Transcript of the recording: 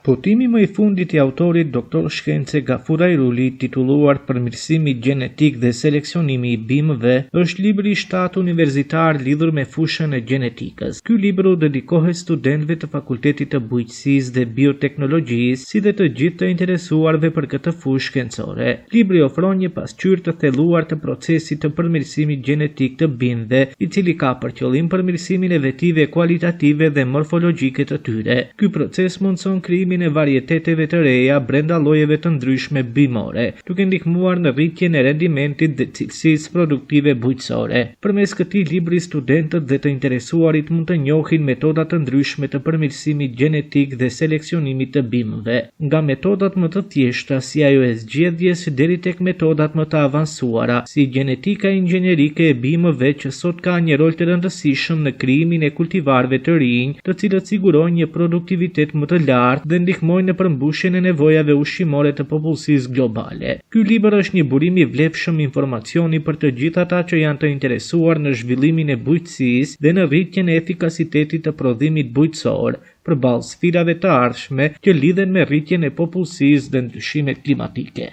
Votimi më i fundit i autorit doktor shkence Gafur Ajruli, titulluar Përmirësimi gjenetik dhe seleksionimi i bimëve, është libri i 7 universitar lidhur me fushën e gjenetikës. Ky libër u dedikohet studentëve të Fakultetit të Bujqësisë dhe Bioteknologjisë, si dhe të gjithë të interesuarve për këtë fushë shkencore. Libri ofron një pasqyrë të thelluar të procesit të përmirësimit gjenetik të bimëve, i cili ka për qëllim përmirësimin e vetive kualitative dhe morfologjike të tyre. Ky proces mundson krijimin e varieteteve të reja brenda llojeve të ndryshme bimore, duke ndihmuar në rritjen e rendimentit dhe cilësisë produktive bujqësore. Përmes këtij libri, studentët dhe të interesuarit mund të njohin metoda të ndryshme të përmirësimit gjenetik dhe seleksionimit të bimëve, nga metodat më të thjeshta si ajo e zgjedhjes deri tek metodat më të avancuara, si gjenetika inxhinerike e bimëve, që sot ka një rol të rëndësishëm në krijimin e kultivarëve të rinj, të cilët sigurojnë një produktivitet më të lartë dhe ndihmojnë në përmbushjen e nevojave ushqimore të popullsisë globale. Ky libër është një burim i vlefshëm informacioni për të gjithë ata që janë të interesuar në zhvillimin e bujqësisë dhe në rritjen e efikasitetit të prodhimit bujqësor, përballë sfidave të ardhshme që lidhen me rritjen e popullsisë dhe ndryshimet klimatike.